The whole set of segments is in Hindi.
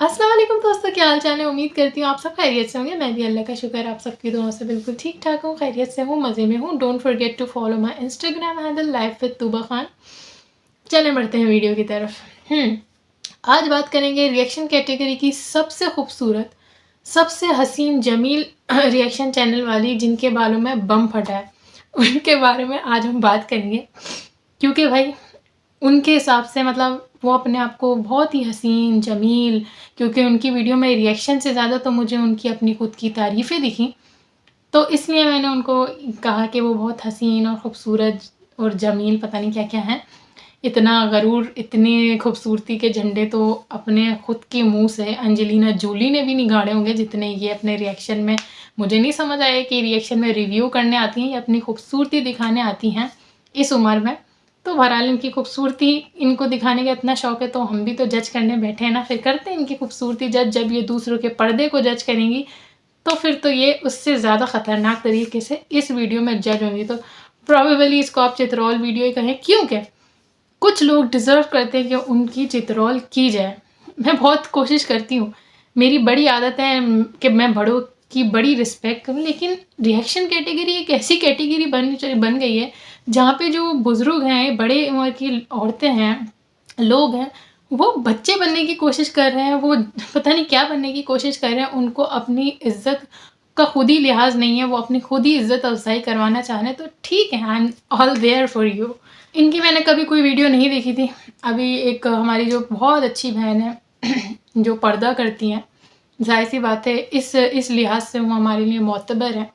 अस्सलाम वालेकुम दोस्तों, क्या हाल चाल है। उम्मीद करती हूँ आप सब खैरियत से होंगे। मैं भी अल्लाह का शुक्र आप सबकी दुआओं से बिल्कुल ठीक ठाक हूँ, खैरियत से हूँ, मज़े में हूँ। Don't forget to follow my Instagram handle life with Tuba Khan. चले बढ़ते हैं वीडियो की तरफ। आज बात करेंगे रिएक्शन कैटेगरी की सबसे खूबसूरत, सबसे हसीन जमील रिएक्शन चैनल वाली जिनके बालों में बम फटा है, उनके बारे में आज हम बात करेंगे। क्योंकि भाई उनके हिसाब से मतलब वो अपने आप को बहुत ही हसीन जमील, क्योंकि उनकी वीडियो में रिएक्शन से ज़्यादा तो मुझे उनकी अपनी खुद की तारीफ़ें दिखी, तो इसलिए मैंने उनको कहा कि वो बहुत हसीन और ख़ूबसूरत और जमील पता नहीं क्या क्या हैं। इतना गरूर, इतनी खूबसूरती के झंडे तो अपने खुद के मुंह से एंजेलिना जोली ने भी नहीं गाड़े होंगे जितने ये अपने रिएक्शन में। मुझे नहीं समझ आया कि रिएक्शन में रिव्यू करने आती हैं या अपनी खूबसूरती दिखाने आती हैं इस उम्र में। तो बहरहाल इनकी खूबसूरती इनको दिखाने का इतना शौक है, तो हम भी तो जज करने बैठे हैं ना, फिर करते हैं इनकी खूबसूरती जज। जब ये दूसरों के पर्दे को जज करेंगी तो फिर तो ये उससे ज़्यादा ख़तरनाक तरीके से इस वीडियो में जज होंगी। तो प्रॉबेबली इसको आप चित्रौल वीडियो ही कहें, क्योंकि कुछ लोग डिज़र्व करते हैं कि उनकी चित्रौल की जाए। मैं बहुत कोशिश करती हूँ, मेरी बड़ी आदत है कि मैं बड़ों की बड़ी रिस्पेक्ट करूँ, लेकिन रिएक्शन कैटेगरी एक ऐसी कैटेगरी बन गई है जहाँ पे जो बुज़ुर्ग हैं, बड़े उम्र की औरतें हैं, लोग हैं, वो बच्चे बनने की कोशिश कर रहे हैं, वो पता नहीं क्या बनने की कोशिश कर रहे हैं। उनको अपनी इज़्ज़त का खुद ही लिहाज नहीं है, वो अपनी खुद ही इज़्ज़त अफ़ज़ाई करवाना चाह रहे हैं। तो ठीक है, I am all there for you. इनकी मैंने कभी कोई वीडियो नहीं देखी थी। अभी एक हमारी जो बहुत अच्छी बहन है जो पर्दा करती हैं, ज़ाहिर सी बात है इस लिहाज से वो हमारे लिए मोतबर हैं।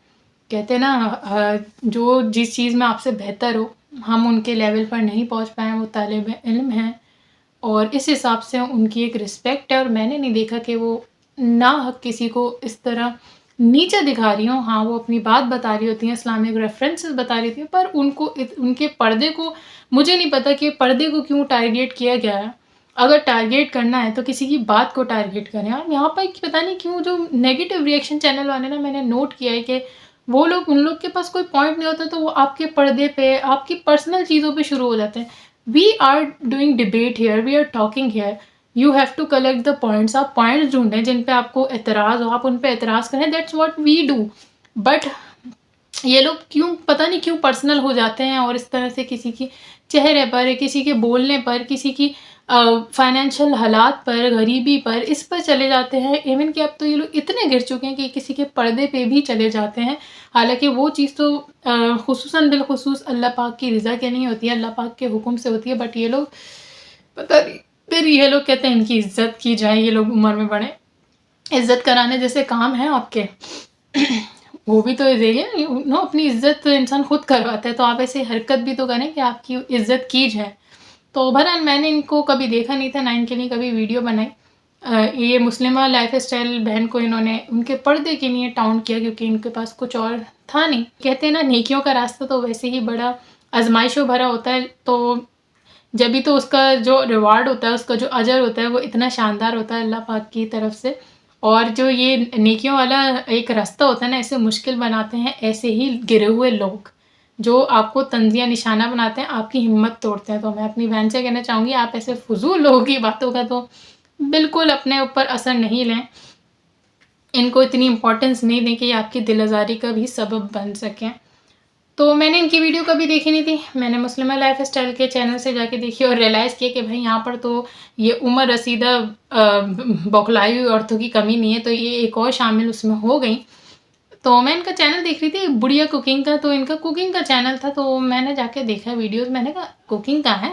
कहते हैं ना, जो जिस चीज़ में आपसे बेहतर हो, हम उनके लेवल पर नहीं पहुंच पाए, वो तालिब इल्म हैं और इस हिसाब से उनकी एक रिस्पेक्ट है। और मैंने नहीं देखा कि वो ना हक किसी को इस तरह नीचे दिखा रही हूँ। हाँ, वो अपनी बात बता रही होती हैं, इस्लामिक रेफरेंसेस बता रही थी, पर उनको उनके पर्दे को, मुझे नहीं पता कि पर्दे को क्यों टारगेट किया गया है। अगर टारगेट करना है तो किसी की बात को टारगेट करें। और यहाँ पर पता नहीं क्यों जो नेगेटिव रिएक्शन चैनल वाले ना, मैंने नोट किया है कि वो लोग, उन लोग के पास कोई पॉइंट नहीं होता तो वो आपके पर्दे पे, आपकी पर्सनल चीज़ों पे शुरू हो जाते हैं। We are doing debate here, we are talking here, you have to collect the points. आप पॉइंट्स ढूंढें जिन पे आपको एतराज़ हो, आप उन पे एतराज़ करें, that's what we do. But ये लोग क्यों, पता नहीं क्यों पर्सनल हो जाते हैं और इस तरह से किसी की चेहरे पर, किसी के बोलने पर, किसी की फाइनेंशियल हालात पर, गरीबी पर, इस पर चले जाते हैं। इवन कि अब तो ये लोग इतने गिर चुके हैं कि किसी के पर्दे पे भी चले जाते हैं। हालांकि वो चीज़ तो खुसूसन बिलखुसूस अल्लाह पाक की रज़ा के नहीं होती है, अल्लाह पाक के हुक्म से होती है। बट ये लोग पता नहीं, फिर ये लोग कहते हैं इनकी इज्जत की जाए, ये लोग उम्र में बड़े, इज्जत कराने जैसे काम है आपके वो भी तो देखिए नो, अपनी इज्जत इंसान खुद करवाता है, तो आप ऐसे हरकत भी तो करें कि आपकी इज्जत की जाए। तो बहरहाल मैंने इनको कभी देखा नहीं था, ना इनके लिए कभी वीडियो बनाई। ये मुस्लिमा लाइफ स्टाइल बहन को इन्होंने उनके पर्दे के लिए टाउन किया, क्योंकि इनके पास कुछ और था नहीं। कहते हैं ना, नेकियों का रास्ता तो वैसे ही बड़ा आजमाइशों भरा होता है, तो जब भी तो उसका जो रिवार्ड होता है, उसका जो अजर होता है, वो इतना शानदार होता है अल्लाह पाक की तरफ से। और जो ये नेकियों वाला एक रास्ता होता है ना, ऐसे मुश्किल बनाते हैं ऐसे ही गिरे हुए लोग जो आपको तंजिया निशाना बनाते हैं, आपकी हिम्मत तोड़ते हैं। तो मैं अपनी बहन से कहना चाहूँगी, आप ऐसे फजूल लोगों की बातों का तो बिल्कुल अपने ऊपर असर नहीं लें, इनको इतनी इम्पोर्टेंस नहीं दें कि ये आपकी दिल आज़ारी का भी सबब बन सकें। तो मैंने इनकी वीडियो कभी देखी नहीं थी, मैंने मुस्लिमा लाइफ स्टाइल के चैनल से जाके देखी और रियलाइज़ किया कि भाई यहाँ पर तो ये उम्र रसीदा बौखलाई हुई औरतों की कमी नहीं है, तो ये एक और शामिल उसमें हो गई। तो मैं इनका चैनल देख रही थी, बुढ़िया कुकिंग का, तो इनका कुकिंग का चैनल था, तो मैंने जाके देखा वीडियोस, मैंने कहा कुकिंग का है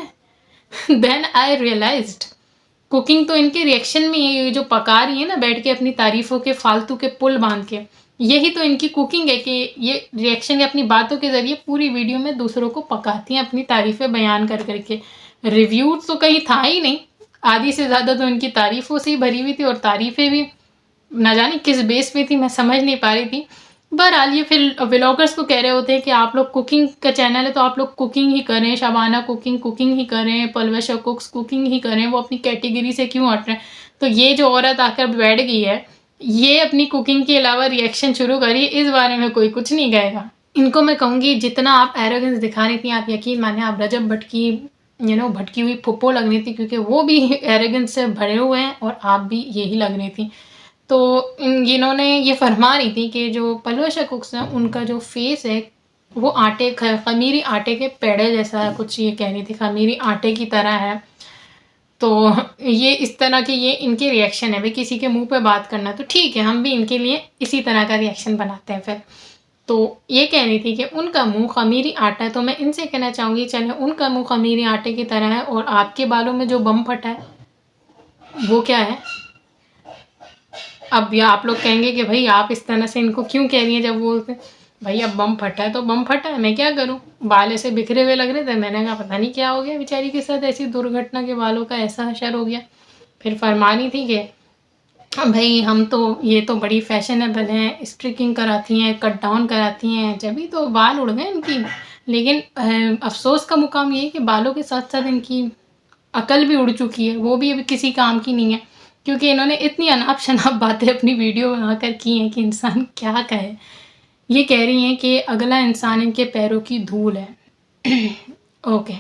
देन आई रियलाइज्ड कुकिंग तो इनके रिएक्शन में ये जो पका रही है ना बैठ के अपनी तारीफ़ों के फालतू के पुल बांध के, यही तो इनकी कुकिंग है कि ये रिएक्शन अपनी बातों के ज़रिए पूरी वीडियो में दूसरों को पकाती हैं, अपनी तारीफ़ें बयान कर करके। रिव्यूज़ तो कहीं था ही नहीं, आधी से ज़्यादा तो इनकी तारीफ़ों से ही भरी हुई थी, और तारीफ़ें भी ना जाने किस बेस पे थी, मैं समझ नहीं पा रही थी। बहरहाल ये फिर व्लॉगर्स को कह रहे होते हैं कि आप लोग कुकिंग का चैनल है तो आप लोग कुकिंग ही करें, शबाना कुकिंग ही करें, पलवशा कुक्स कुकिंग ही करें, वो अपनी कैटेगरी से क्यों हट रहे हैं। तो ये जो औरत आकर बैठ गई है, ये अपनी कुकिंग के अलावा रिएक्शन शुरू करिए, इस बारे में कोई कुछ नहीं कहेगा। इनको मैं कहूँगी, जितना आप एरोगेंस दिखा रही थी, आप यकीन माने आप रजब भट्ट की भटकी हुई फुप्पो लग रही थी, क्योंकि वो भी एरोगेंस से भरे हुए हैं और आप भी यही लग रही थी। तो इन्होंने ये फरमा रही थी कि जो पलवशा कुक्स हैं उनका जो फेस है वो खमीरी आटे के पेड़े जैसा कुछ, ये कह रही थी, खमीरी आटे की तरह है। तो ये इस तरह के ये इनके रिएक्शन है। भाई किसी के मुंह पे बात करना तो ठीक है, हम भी इनके लिए इसी तरह का रिएक्शन बनाते हैं फिर। तो ये कह रही थी कि उनका मुंह खमीरी आटा है। तो मैं इनसे कहना चाहूँगी, चले उनका मुंह खमीरी आटे की तरह है और आपके बालों में जो बम फटा है वो क्या है? अब या आप लोग कहेंगे कि भाई आप इस तरह से इनको क्यों कह रही हैं, जब वो भाई अब बम फटा है तो बम फटा है, मैं क्या करूं? बाल ऐसे बिखरे हुए लग रहे थे, मैंने कहा पता नहीं क्या हो गया बेचारी के साथ, ऐसी दुर्घटना के बालों का ऐसा असर हो गया। फिर फरमानी थी कि भाई हम तो ये तो बड़ी फैशनेबल हैं, स्ट्रिकिंग कराती हैं, कट डाउन कराती हैं, जब भी तो बाल उड़ गए इनकी। लेकिन अफसोस का मुकाम ये है कि बालों के साथ साथ इनकी अकल भी उड़ चुकी है, वो भी अभी किसी काम की नहीं है, क्योंकि इन्होंने इतनी अनाप शनाप बातें अपनी वीडियो बनाकर की हैं कि इंसान क्या कहे। ये कह रही हैं कि अगला इंसान इनके पैरों की धूल है। ओके,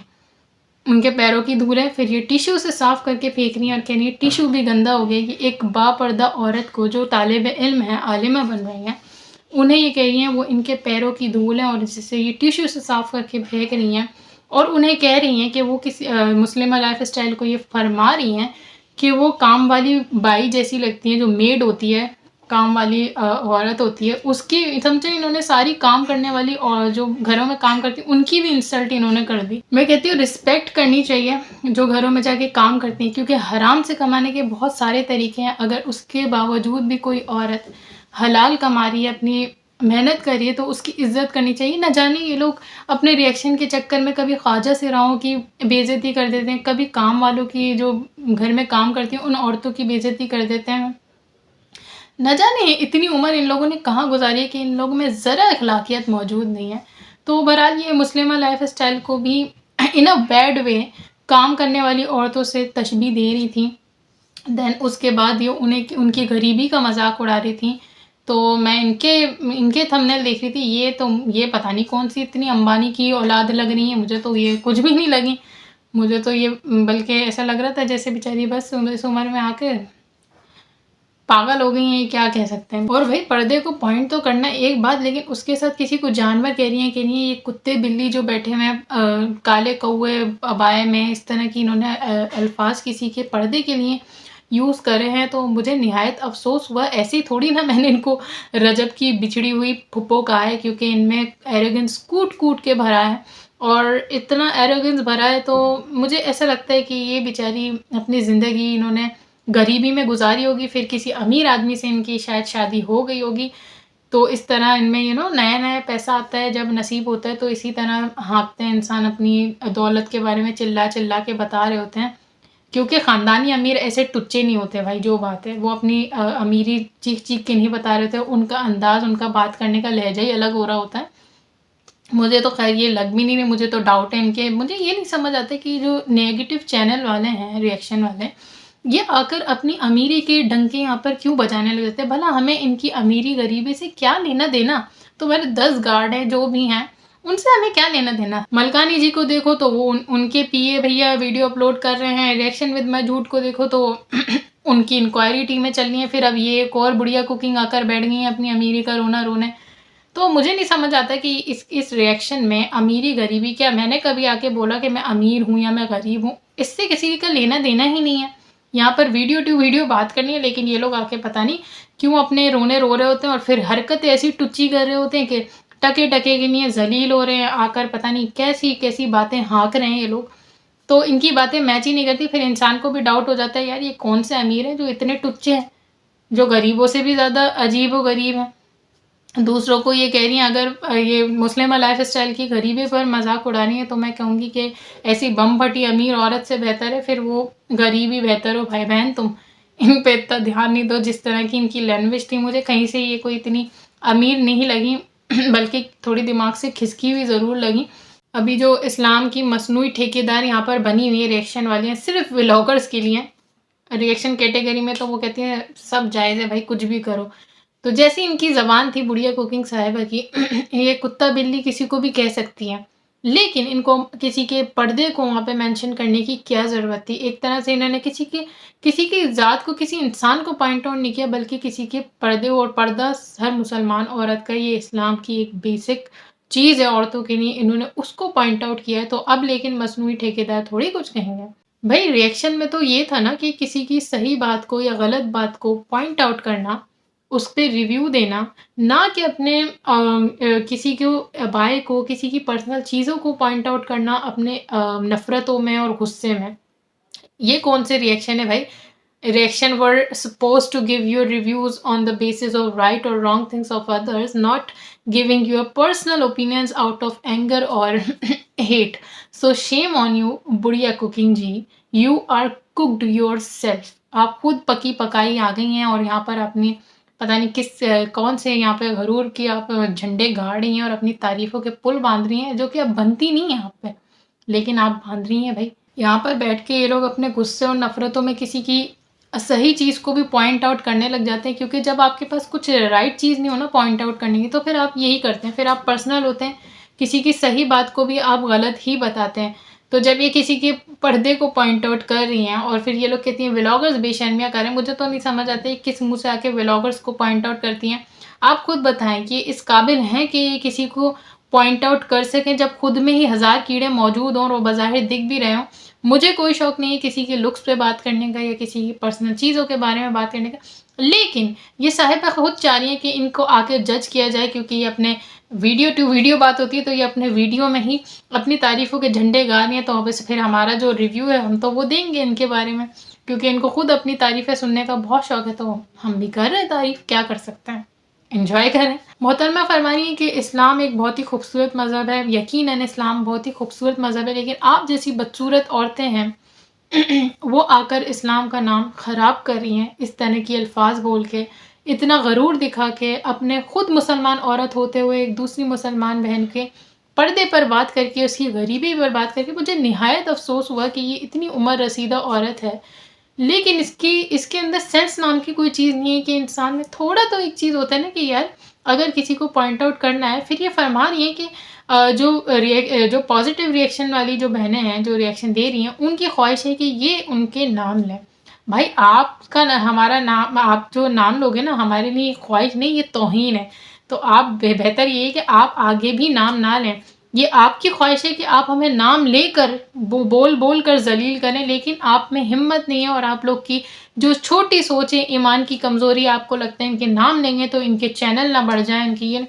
उनके पैरों की धूल है। फिर ये टिश्यू से साफ करके फेंक रही है और कह रही है टिश्यू भी गंदा हो गया। ये एक बापर्दा औरत को जो तालिब इल्म है, आलिमा बन रही हैं, उन्हें ये कह रही हैं वो इनके पैरों की धूल है और जिससे ये टिश्यू से साफ करके फेंक रही हैं। और उन्हें कह रही हैं कि वो किसी मुस्लिमा लाइफ स्टाइल को ये फरमा रही हैं कि वो काम वाली बाई जैसी लगती है, जो मेड होती है, काम वाली औरत होती है, उसकी समझो इन्होंने सारी काम करने वाली और जो घरों में काम करती उनकी भी इंसल्ट इन्होंने कर दी। मैं कहती हूँ रिस्पेक्ट करनी चाहिए जो घरों में जाके काम करती हैं, क्योंकि हराम से कमाने के बहुत सारे तरीके हैं। अगर उसके बावजूद भी कोई औरत हलाल कमा रही है, अपनी मेहनत कर रही है, तो उसकी इज्जत करनी चाहिए। न जाने ये लोग अपने रिएक्शन के चक्कर में कभी ख्वाजा सिराओं की बेइज्जती कर देते हैं, कभी काम वालों की, जो घर में काम करती हैं उन औरतों की बेइज्जती कर देते हैं। न जाने इतनी उम्र इन लोगों ने कहाँ गुजारी है कि इन लोगों में ज़रा अखलाकियत मौजूद नहीं है। तो बहरहाल ये मुस्लिमा लाइफ स्टाइल को भी इन अ बैड वे काम करने वाली औरतों से तशबीह दे रही थी। देन उसके बाद ये उन्हें उनकी गरीबी का मजाक उड़ा रही थी। तो मैं इनके थंबनेल देख रही थी, ये पता नहीं कौन सी इतनी अंबानी की औलाद लग रही है, मुझे तो ये कुछ भी नहीं लगी। मुझे तो ये बल्कि ऐसा लग रहा था जैसे बेचारी बस इस उम्र में आकर पागल हो गई हैं, क्या कह सकते हैं। और भाई पर्दे को पॉइंट तो करना एक बात, लेकिन उसके साथ किसी को जानवर कह रही हैं, ये कुत्ते बिल्ली जो बैठे हुए हैं काले कौए अबाए में, इस तरह की इन्होंने अल्फाज किसी के पर्दे के लिए यूज़ करे हैं, तो मुझे निहायत अफसोस हुआ। ऐसी थोड़ी ना मैंने इनको रजब की बिछड़ी हुई फुप्पो कहा है, क्योंकि इनमें एरोगेंस कूट कूट के भरा है और इतना एरोगेंस भरा है। तो मुझे ऐसा लगता है कि ये बेचारी अपनी ज़िंदगी इन्होंने गरीबी में गुजारी होगी, फिर किसी अमीर आदमी से इनकी शायद शादी हो गई होगी। तो इस तरह इनमें नया नया पैसा आता है, जब नसीब होता है तो इसी तरह हाँकते हैं इंसान, अपनी दौलत के बारे में चिल्ला चिल्ला के बता रहे होते हैं। क्योंकि ख़ानदानी अमीर ऐसे टुच्चे नहीं होते भाई, जो बात है वो अपनी अमीरी चीख चीख के नहीं बता रहे होते, उनका अंदाज़, उनका बात करने का लहजा ही अलग हो रहा होता है। मुझे तो खैर ये लग भी नहीं रही, मुझे तो डाउट है इनके। मुझे ये नहीं समझ आता कि जो नेगेटिव चैनल वाले हैं, रिएक्शन वाले, ये आकर अपनी अमीरी के डंके यहाँ पर क्यों बजाने लग जाते हैं? भला हमें इनकी अमीरी गरीबी से क्या लेना देना? तो मेरे 10 गार्ड हैं जो भी हैं, उनसे हमें क्या लेना देना? मलकानी जी को देखो तो वो उनके पीए भैया वीडियो अपलोड कर रहे हैं। रिएक्शन विद मैं झूठ को देखो तो उनकी इंक्वायरी टीमें चल रही हैं। फिर अब ये एक और बुढ़िया कुकिंग आकर बैठ गई हैं अपनी अमीरी का रोना रोने। तो मुझे नहीं समझ आता कि इस रिएक्शन में अमीरी गरीबी, क्या मैंने कभी आके बोला कि मैं अमीर हूँ या मैं गरीब हूँ? इससे किसी का लेना देना ही नहीं है। यहाँ पर वीडियो टू वीडियो बात करनी है, लेकिन ये लोग आके पता नहीं क्यों अपने रोने रो रहे होते हैं और फिर हरकतें ऐसी टुच्ची कर रहे होते हैं कि टके टके के लिए जलील हो रहे हैं, आकर पता नहीं कैसी कैसी बातें हाँक रहे हैं ये लोग। तो इनकी बातें मैच ही नहीं करती। फिर इंसान को भी डाउट हो जाता है, यार ये कौन से अमीर हैं जो इतने टुच्चे हैं, जो गरीबों से भी ज़्यादा अजीब व गरीब हैं। दूसरों को ये कह रही हैं, अगर ये मुस्लिम लाइफ स्टाइल की गरीबी पर मजाक उड़ा रही है, तो मैं कहूँगी कि ऐसी बम फटी अमीर औरत से बेहतर है फिर वो गरीबी बेहतर हो। भाई बहन तुम इन पे इतना ध्यान नहीं दो। जिस तरह की इनकी लैंग्वेज थी, मुझे कहीं से ये कोई इतनी अमीर नहीं लगी, बल्कि थोड़ी दिमाग से खिसकी हुई ज़रूर लगी। अभी जो इस्लाम की मसनूई ठेकेदार यहाँ पर बनी हुई है रिएक्शन वाली हैं, सिर्फ व्लॉगर्स के लिए रिएक्शन कैटेगरी में, तो वो कहती हैं सब जायज़ है भाई, कुछ भी करो। तो जैसी इनकी ज़बान थी बुढ़िया कुकिंग साहिबा की, ये कुत्ता बिल्ली किसी को भी कह सकती है। लेकिन इनको किसी के पर्दे को वहाँ पे मेंशन करने की क्या ज़रूरत थी? एक तरह से इन्होंने किसी की ज़ात को, किसी इंसान को पॉइंट आउट नहीं किया, बल्कि किसी के पर्दे, और पर्दा हर मुसलमान औरत का, ये इस्लाम की एक बेसिक चीज़ है औरतों के लिए, इन्होंने उसको पॉइंट आउट किया है। तो अब लेकिन मसनूई ठेकेदार थोड़ी कुछ कहेंगे। भई रिएक्शन में तो ये था ना कि किसी की सही बात को या गलत बात को पॉइंट आउट करना, उस पे रिव्यू देना, ना कि अपने किसी को बाय को, किसी की पर्सनल चीज़ों को पॉइंट आउट करना अपने नफ़रतों में और गुस्से में। ये कौन से रिएक्शन है भाई? Reaction were supposed to give your reviews on the basis of right or wrong things of others, not giving your personal opinions out of anger or hate. So shame on you, बुढ़िया कुकिंग जी। You are cooked yourself. आप खुद पकी पकाई आ गई हैं और यहाँ पर अपनी पता नहीं कौन से यहाँ पे गरूर की आप झंडे गाड़ रही हैं और अपनी तारीफों के पुल बांध रही हैं, जो कि अब बनती नहीं है आप पे, लेकिन आप बांध रही हैं भाई। यहाँ पर बैठ के ये लोग अपने गुस्से और नफ़रतों में किसी की सही चीज़ को भी पॉइंट आउट करने लग जाते हैं, क्योंकि जब आपके पास कुछ राइट चीज़ नहीं हो ना पॉइंट आउट करने की, तो फिर आप यही करते हैं, फिर आप पर्सनल होते हैं, किसी की सही बात को भी आप गलत ही बताते हैं। तो जब ये किसी के पर्दे को पॉइंट आउट कर रही हैं और फिर ये लोग कहती हैं व्लॉगर्स बेशर्मियाँ करें, मुझे तो नहीं समझ आती है किस मुँह से आके व्लॉगर्स को पॉइंट आउट करती हैं। आप खुद बताएं कि इस काबिल हैं कि ये किसी को पॉइंट आउट कर सकें, जब खुद में ही हज़ार कीड़े मौजूद हों और वो बज़ाहिर दिख भी रहे हों। मुझे कोई शौक नहीं है किसी के लुक्स पे बात करने का या किसी की पर्सनल चीज़ों के बारे में बात करने का, लेकिन ये साहिबा खुद चाह रही है कि इनको आके जज किया जाए, क्योंकि ये अपने वीडियो टू वीडियो बात होती है, तो ये अपने वीडियो में ही अपनी तारीफ़ों के झंडे गा रही हैं। तो अब फिर हमारा जो रिव्यू है हम तो वो देंगे इनके बारे में, क्योंकि इनको खुद अपनी तारीफ़ें सुनने का बहुत शौक है, तो हम भी कर रहे हैं तारीफ़, क्या कर सकते हैं, एन्जॉय करें। मोहतरमा फरमा रही हैं कि इस्लाम एक बहुत ही खूबसूरत मज़हब है, यकीनन इस्लाम बहुत ही खूबसूरत मज़हब है, लेकिन आप जैसी बदसूरत औरतें हैं वो आकर इस्लाम का नाम ख़राब कर रही हैं, इस तरह की अल्फाज बोल के, इतना गरूर दिखा के, अपने खुद मुसलमान औरत होते हुए एक दूसरी मुसलमान बहन के पर्दे पर बात करके, उसकी गरीबी पर बात करके मुझे निहायत अफ़सोस हुआ कि ये इतनी उम्र रसीदा औरत है, लेकिन इसके अंदर सेंस नाम की कोई चीज़ नहीं है कि इंसान में थोड़ा तो एक चीज़ होता है ना कि यार अगर किसी को पॉइंट आउट करना है। फिर ये फरमा रही है कि जो पॉजिटिव रिएक्शन वाली जो बहनें हैं, जो रिएक्शन दे रही हैं, उनकी ख्वाहिश है कि ये उनके नाम लें। भाई आपका ना हमारा नाम, आप जो नाम लोगे ना, हमारे लिए ख्वाहिश नहीं, ये तौहीन है। तो आप बेहतर ये है कि आप आगे भी नाम ना लें। ये आपकी ख्वाहिश है कि आप हमें नाम लेकर बोल कर जलील करें, लेकिन आप में हिम्मत नहीं है, और आप लोग की जो छोटी सोच है, ईमान की कमज़ोरी, आपको लगता है इनके नाम लेंगे तो इनके चैनल ना बढ़ जाए, इनकी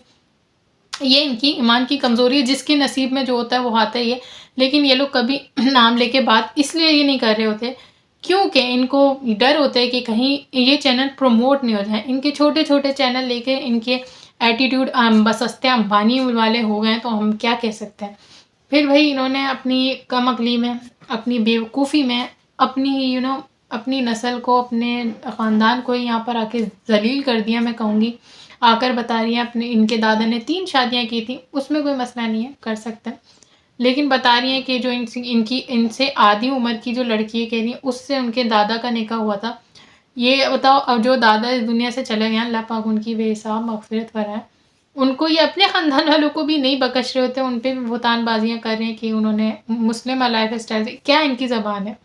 ये इनकी ईमान की कमज़ोरी है, जिसके नसीब में जो होता है वो आता ही है। लेकिन ये लोग कभी नाम लेके बात इसलिए ये नहीं कर रहे होते क्योंकि इनको डर होता है कि कहीं ये चैनल प्रमोट नहीं हो जाए। इनके छोटे छोटे चैनल लेके इनके एटीट्यूड बसस्ते अंबानी वाले हो गए, तो हम क्या कह सकते हैं। फिर भाई इन्होंने अपनी कम अकली में, अपनी बेवकूफ़ी में, अपनी अपनी नस्ल को, अपने ख़ानदान को यहाँ पर आके ज़लील कर दिया, मैं कहूँगी। आकर बता रही हैं अपने इनके दादा ने 3 शादियाँ की थी, उसमें कोई मसला नहीं है, कर सकते हैं। लेकिन बता रही हैं कि जो इनसे आधी उम्र की जो लड़की है, कह रही हैं उससे उनके दादा का निकाह हुआ था। ये बताओ, अब जो दादा इस दुनिया से चले गए हैं, अल्लाह पाक उनकी बेहिसाब मग़फ़िरत फरमाए, उनको ये अपने ख़ानदान वालों को भी नहीं बख्श रहे होते, उन पे भी बुहतानबाज़ियाँ कर रहे हैं कि उन्होंने मुस्लिम लाइफ़ स्टाइल से, क्या इनकी ज़बान है,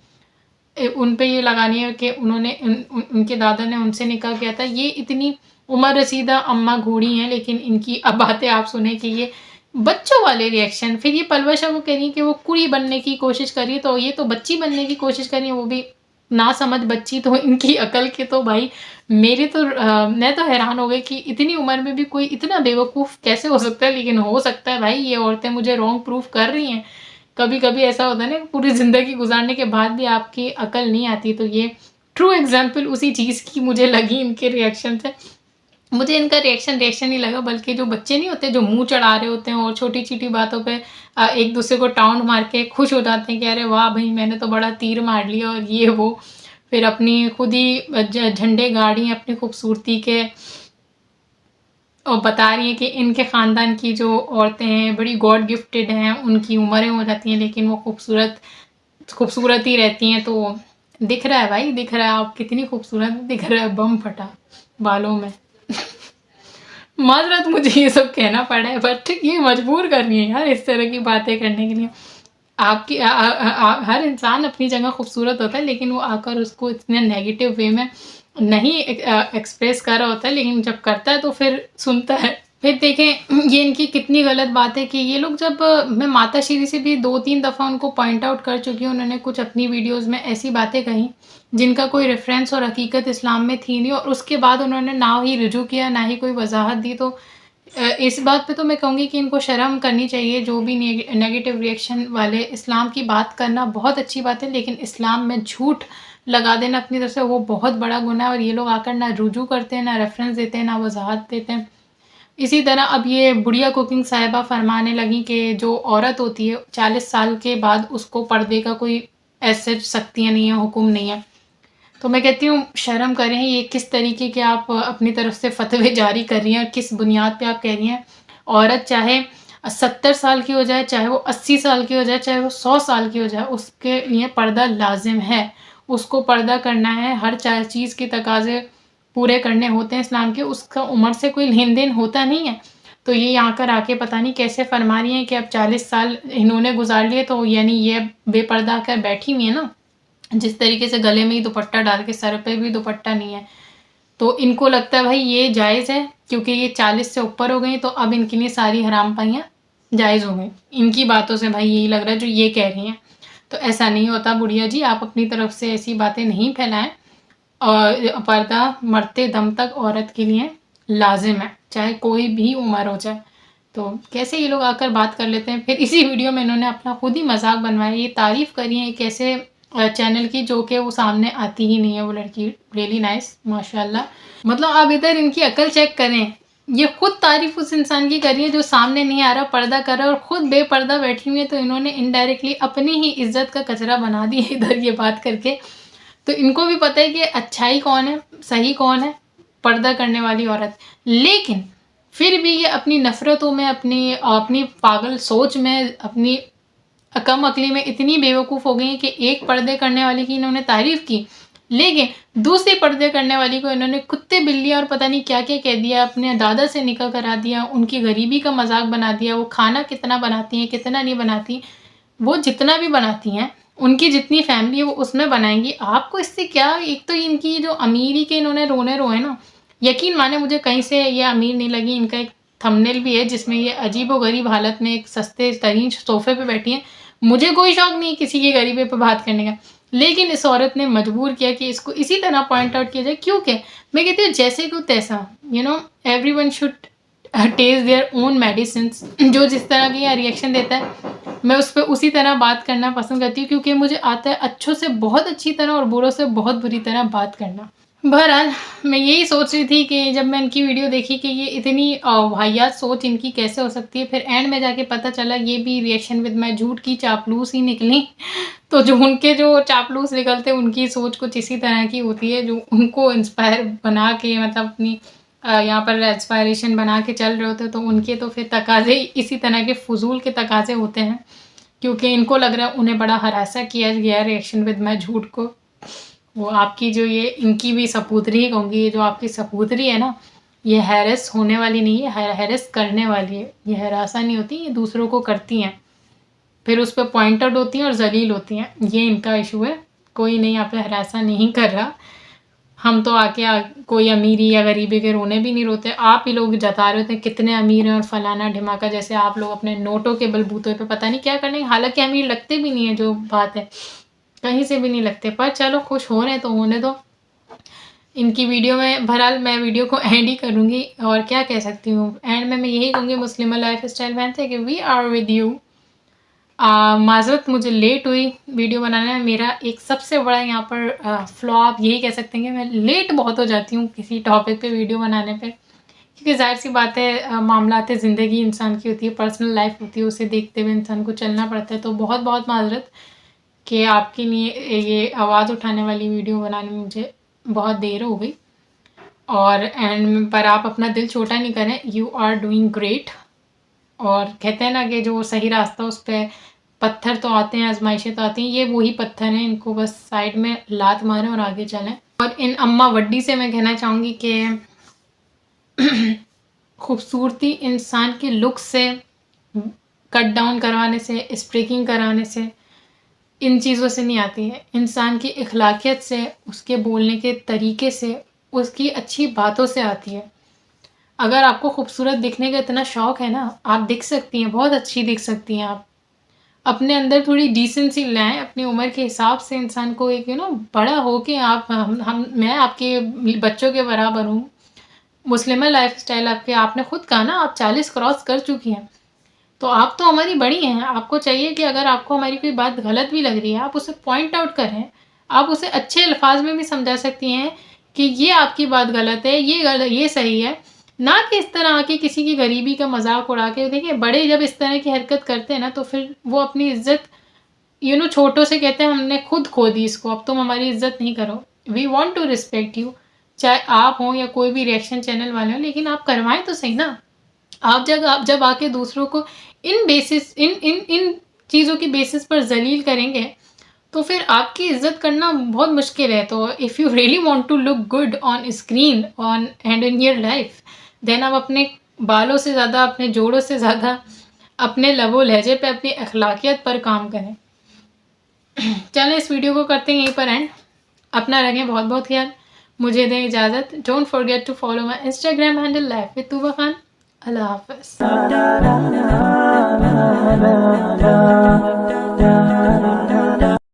उन पे ये लगानी है कि उन्होंने उनके दादा ने उनसे निकाह किया था। ये इतनी उम्र रसीदा अम्मा घोड़ी हैं, लेकिन इनकी अब बातें आप सुने कि ये बच्चों वाले रिएक्शन। फिर ये पलवशा को कह रही है कि वो कुड़ी बनने की कोशिश कर रही है, तो ये तो बच्ची बनने की कोशिश कर रही है, वो भी ना समझ बच्ची। तो इनकी अकल के तो भाई मैं तो हैरान हो गई कि इतनी उम्र में भी कोई इतना बेवकूफ़ कैसे हो सकता है। लेकिन हो सकता है भाई, ये औरतें मुझे रॉन्ग प्रूफ कर रही हैं। कभी कभी ऐसा होता है ना, पूरी ज़िंदगी गुजारने के बाद भी आपकी अकल नहीं आती। तो ये ट्रू एग्जाम्पल उसी चीज़ की मुझे लगी इनके रिएक्शन से। मुझे इनका रिएक्शन नहीं लगा, बल्कि जो बच्चे नहीं होते जो मुंह चढ़ा रहे होते हैं और छोटी छोटी बातों पे एक दूसरे को टाउंट मार के खुश हो जाते हैं कि अरे वाह भाई, मैंने तो बड़ा तीर मार लिया, और ये वो। फिर अपनी खुद ही झंडे गाड़ी अपनी खूबसूरती के, और बता रही हैं कि इनके ख़ानदान की जो औरतें हैं बड़ी गॉड गिफ्टेड हैं, उनकी उम्रें हो जाती हैं लेकिन वो खूबसूरत ही रहती हैं। तो दिख रहा है भाई, दिख रहा है आप कितनी खूबसूरत दिख रहा है, बम फटा बालों में। माजरत मुझे ये सब कहना पड़ा है, बट ये मजबूर करनी है यार इस तरह की बातें करने के लिए। आपकी हर इंसान अपनी जगह खूबसूरत होता है, लेकिन वो आकर उसको इतने नेगेटिव वे में नहीं एक्सप्रेस कर रहा होता है, लेकिन जब करता है तो फिर सुनता है। फिर देखें ये इनकी कितनी गलत बात है कि ये लोग जब मैं माता श्री से भी 2-3 दफ़ा उनको पॉइंट आउट कर चुकी हूँ, उन्होंने कुछ अपनी वीडियोज़ में ऐसी बातें कही जिनका कोई रेफरेंस और हकीकत इस्लाम में थी नहीं, और उसके बाद उन्होंने ना ही रुजू किया ना ही कोई वजाहत दी। तो इस बात पे तो मैं कहूँगी कि इनको शर्म करनी चाहिए। जो भी नेगेटिव रिएक्शन वाले, इस्लाम की बात करना बहुत अच्छी बात है, लेकिन इस्लाम में झूठ लगा देना अपनी तरफ से वो बहुत बड़ा गुनाह है। और ये लोग आकर ना रुजू करते हैं, ना रेफरेंस देते हैं, ना वजाहत देते हैं। इसी तरह अब ये बुढ़िया कुकिंग साहिबा फरमाने लगी कि जो औरत होती है 40 साल के बाद उसको पर्दे का कोई ऐसे शक्तियाँ नहीं है, हुक्म नहीं है। तो मैं कहती हूँ शर्म करें, ये किस तरीके के आप अपनी तरफ से फतवे जारी कर रही हैं और किस बुनियाद पे आप कह रही हैं औरत चाहे 70 साल की हो जाए, चाहे वो 80 साल की हो जाए, चाहे वो 100 साल की हो जाए, उसके लिए पर्दा लाजिम है। उसको पर्दा करना है, हर चीज़ के तकाजे पूरे करने होते हैं इस्लाम के, उसका उम्र से कोई लेन देन होता नहीं है। तो ये यहाँ कर आके पता नहीं कैसे फरमा रही हैं कि अब 40 साल इन्होंने गुजार लिए, तो यानी ये बेपर्दा कर बैठी हुई है ना, जिस तरीके से गले में ही दुपट्टा डाल के, सर पे भी दुपट्टा नहीं है। तो इनको लगता है भाई ये जायज़ है, क्योंकि ये 40 से ऊपर हो गई तो अब इनके लिए सारी हराम पाइयाँ जायज़ हो गई। इनकी बातों से भाई यही लग रहा है जो ये कह रही हैं। तो ऐसा नहीं होता बुढ़िया जी, आप अपनी तरफ से ऐसी बातें नहीं फैलाएं। और पर्दा मरते दम तक औरत के लिए लाजिम है, चाहे कोई भी उम्र हो जाए। तो कैसे ये लोग आकर बात कर लेते हैं। फिर इसी वीडियो में इन्होंने अपना खुद ही मजाक बनवाया, ये तारीफ़ करी है कैसे चैनल की, जो कि वो सामने आती ही नहीं है वो लड़की। रियली नाइस, माशाल्लाह। मतलब आप इधर इनकी अकल चेक करें, ये खुद तारीफ उस इंसान की करी है जो सामने नहीं आ रहा, पर्दा कर रहा है, और खुद बेपर्दा बैठी हुई है। तो इन्होंने इनडायरेक्टली अपनी ही इज्जत का कचरा बना दी है इधर ये बात करके। तो इनको भी पता है कि अच्छाई कौन है, सही कौन है, पर्दा करने वाली औरत। लेकिन फिर भी ये अपनी नफ़रतों में, अपनी अपनी पागल सोच में, अपनी कम अकली में इतनी बेवकूफ़ हो गई हैं कि एक पर्दे करने वाली की इन्होंने तारीफ़ की, लेकिन दूसरी पर्दे करने वाली को इन्होंने कुत्ते बिल्ली और पता नहीं क्या क्या कह दिया, अपने दादा से निकाह करा दिया, उनकी गरीबी का मजाक बना दिया। वो खाना कितना बनाती हैं, कितना नहीं बनाती, वो जितना भी बनाती हैं, उनकी जितनी फैमिली है वो उसमें बनाएंगी। आपको इससे क्या, एक तो इनकी जो अमीरी के इन्होंने रोने रोए ना, यकीन माने मुझे कहीं से ये अमीर नहीं लगी। इनका एक थंबनेल भी है जिसमें ये अजीब व गरीब हालत में एक सस्ते तरीन सोफे पे बैठी हैं। मुझे कोई शौक नहीं किसी की गरीबी पे बात करने का, लेकिन इस औरत ने मजबूर किया कि इसको इसी तरह पॉइंट आउट किया जाए। क्योंकि मैं कहती हूँ जैसे को तैसा, everyone should taste their own medicine. जो जिस तरह की यहाँ रिएक्शन देता है, मैं उस पर उसी तरह बात करना पसंद करती हूँ, क्योंकि मुझे आता है अच्छों से बहुत अच्छी तरह और बुरों से बहुत बुरी तरह बात करना। बहरहाल मैं यही सोच रही थी कि जब मैं इनकी वीडियो देखी कि ये इतनी वाहियात सोच इनकी कैसे हो सकती है, फिर एंड में जाके पता चला ये भी रिएक्शन विद माय झूठ की चापलूस ही निकली। तो जो उनके जो चापलूस निकलते उनकी सोच कुछ इसी तरह की होती है, जो उनको इंस्पायर बना के, मतलब अपनी यहाँ पर इंस्पायरेशन बना के चल रहे होते हैं। तो उनके तो फिर तकाजे इसी तरह के फजूल के तकाजे होते हैं, क्योंकि इनको लग रहा है उन्हें बड़ा हरासा किया गया रिएक्शन विद माय झूठ को। वो आपकी जो ये इनकी भी सपूतरी ही कहूँगी, ये जो आपकी सपूतरी है ना, ये हैरेस होने वाली नहीं है, हैरेस करने वाली है। ये हरासा नहीं होती, ये दूसरों को करती हैं, फिर उस पर पॉइंट आउट होती हैं और जलील होती हैं। ये इनका इशू है, कोई नहीं यहाँ पे हरासा नहीं कर रहा। हम तो कोई अमीरी या गरीबी के रोने भी नहीं रोते। आप ही लोग जता रहे होते हैं कितने अमीर हैं और फलाना ढिमाका, जैसे आप लोग अपने नोटों के बलबूते पे पता नहीं क्या करने, हालांकि अमीर लगते भी नहीं है, जो बात है कहीं से भी नहीं लगते। पर चलो खुश हो रहे हैं तो होने दो। इनकी वीडियो में बहरहाल मैं वीडियो को एंड ही करूँगी, और क्या कह सकती हूँ एंड में मैं यही कहूँगी, मुस्लिम लाइफ स्टाइल फैन थे कि वी आर विद यू। माजरत मुझे लेट हुई वीडियो बनाने में। मेरा एक सबसे बड़ा यहाँ पर फ्लॉ आप यही कह सकते हैं कि मैं लेट बहुत हो जाती हूँ किसी टॉपिक पे वीडियो बनाने पे, क्योंकि जाहिर सी बात है मामलाते ज़िंदगी इंसान की होती है, पर्सनल लाइफ होती है, उसे देखते हुए इंसान को चलना पड़ता है। तो बहुत बहुत माजरत कि आपके लिए ये आवाज़ उठाने वाली वीडियो बनाने में मुझे बहुत देर हो गई। और एंड पर आप अपना दिल छोटा नहीं करें, यू आर डूइंग ग्रेट। और कहते हैं ना कि जो सही रास्ता उस पर पत्थर तो आते हैं, आजमाइशें तो आती हैं, ये वही पत्थर हैं, इनको बस साइड में लात मारें और आगे चलें। और इन अम्मा वड्डी से मैं कहना चाहूँगी कि खूबसूरती इंसान के लुक से, कट डाउन करवाने से, स्ट्रेकिंग कराने से, इन चीज़ों से नहीं आती है। इंसान की अखलाकियत से, उसके बोलने के तरीके से, उसकी अच्छी बातों से आती है। अगर आपको खूबसूरत दिखने का इतना शौक़ है ना, आप दिख सकती हैं, बहुत अच्छी दिख सकती हैं आप। अपने अंदर थोड़ी डिसेंसी लाएँ, अपनी उम्र के हिसाब से इंसान को एक बड़ा हो के आप हम मैं आपके बच्चों के बराबर हूँ। मुस्लिमा लाइफ़स्टाइल आपने खुद कहा ना, आप 40 क्रॉस कर चुकी हैं। तो आप तो हमारी बड़ी हैं, आपको चाहिए कि अगर आपको हमारी कोई बात गलत भी लग रही है, आप उसे पॉइंट आउट करें। आप उसे अच्छे अल्फाज में भी समझा सकती हैं कि ये आपकी बात गलत है, ये सही है। ना कि इस तरह आके किसी की गरीबी का मजाक उड़ा के। देखिए, बड़े जब इस तरह की हरकत करते हैं ना, तो फिर वो अपनी इज्जत छोटों से कहते हैं हमने खुद खो दी इसको, अब तुम हमारी इज्जत नहीं करो। We want to respect you, चाहे आप हों या कोई भी रिएक्शन चैनल वाले हों, लेकिन आप करवाएं तो सही ना। आप जब आके दूसरों को इन बेसिस इन इन इन चीज़ों की बेसिस पर जलील करेंगे, तो फिर आपकी इज्जत करना बहुत मुश्किल है। तो if you really want to look good on screen on and in your life, then आप अपने बालों से ज़्यादा, अपने जोड़ों से ज़्यादा अपने लबो लहजे पे, अपनी अखलाकियत पर काम करें। चलें, इस वीडियो को करते हैं यहीं पर एंड। अपना रखें बहुत बहुत ख्याल, मुझे दें इजाज़त। Don't forget to follow my Instagram handle life with Tuba Khan. अल्लाह हाफ़िज़।